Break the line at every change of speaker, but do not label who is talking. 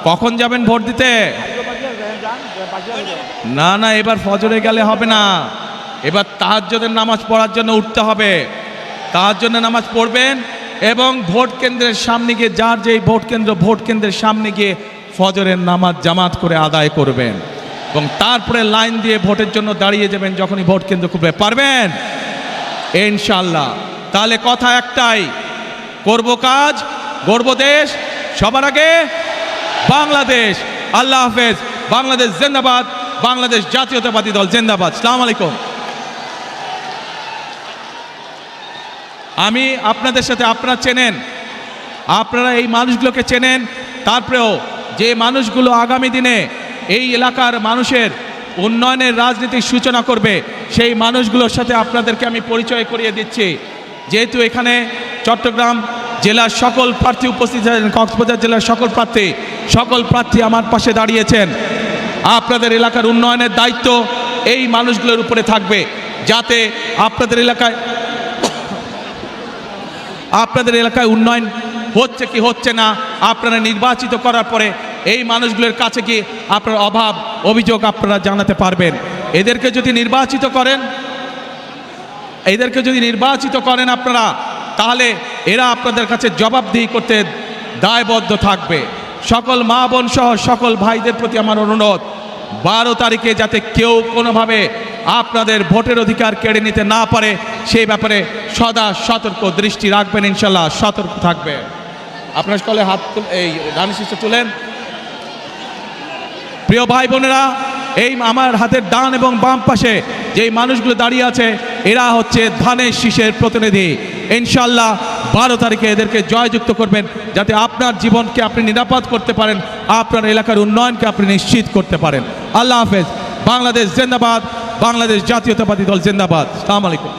কখন যাবেন ভোট দিতে? না না, এবার ফজরে গেলে হবে না, এবার তাহাজ্জুদের নামাজ পড়ার জন্য উঠতে হবে। তাহাজ্জুদের নামাজ পড়বেন এবং ভোট কেন্দ্রের সামনে গিয়ে, যার যেই ভোট কেন্দ্রের সামনে গিয়ে ফজরের নামাজ জামাত করে আদায় করবেন এবং তারপরে লাইন দিয়ে ভোটের জন্য দাঁড়িয়ে যাবেন যখনই ভোট কেন্দ্র খুলবে। পারবেন ইনশাআল্লাহ? তাহলে কথা একটাই, করব কাজ, গড়ব দেশ, সবার আগে বাংলাদেশ। আল্লাহ হাফেজ। বাংলাদেশ জিন্দাবাদ, বাংলাদেশ জাতীয়তাবাদী দল জিন্দাবাদ। আসসালামু আলাইকুম। আমি আপনাদের সাথে, আপনারা চেনেন, আপনারা এই মানুষগুলোকে চেনেন, তারপরেও যে মানুষগুলো আগামী দিনে এই এলাকার মানুষের উন্নয়নের রাজনীতির সূচনা করবে, সেই মানুষগুলোর সাথে আপনাদেরকে আমি পরিচয় করিয়ে দিচ্ছি। যেহেতু এখানে চট্টগ্রাম জেলার সকল প্রার্থী উপস্থিত আছেন, কক্সবাজার জেলার সকল প্রার্থী আমার পাশে দাঁড়িয়েছেন। আপনাদের এলাকার উন্নয়নের দায়িত্ব এই মানুষগুলোর উপরে থাকবে, যাতে আপনাদের এলাকায় উন্নয়ন হচ্ছে কি হচ্ছে না, আপনারা নির্বাচিত করার পরে এই মানুষগুলোর কাছে কি আপনার অভাব অভিযোগ আপনারা জানাতে পারবেন। এদেরকে যদি নির্বাচিত করেন আপনারা, তাহলে এরা আপনাদের কাছে জবাবদিহি করতে দায়বদ্ধ থাকবে। সকল মা বোন সহ সকল ভাইদের প্রতি আমার অনুরোধ, 12 তারিখে যাতে কেউ কোনোভাবে আপনাদের ভোটের অধিকার কেড়ে নিতে না পারে, সেই ব্যাপারে সদা সতর্ক দৃষ্টি রাখবেন। ইনশাল্লাহ সতর্ক থাকবে। আপনার সকলে হাত এই ডান শীর্ষে তুলেন। প্রিয় ভাই বোনেরা, এই আমার হাতের ডান এবং বাম পাশে যেই মানুষগুলো দাঁড়িয়ে আছে, এরা হচ্ছে ধানের শীষের প্রতিনিধি। ইনশাল্লাহ 12 তারিখে এদেরকে জয়যুক্ত করবেন, যাতে আপনার জীবনকে আপনি নিরাপদ করতে পারেন, আপনার এলাকার উন্নয়নকে আপনি নিশ্চিত করতে পারেন। আল্লাহ হাফেজ। বাংলাদেশ জিন্দাবাদ, বাংলাদেশ জাতীয়তাবাদী দল জিন্দাবাদ। আসসালামু আলাইকুম।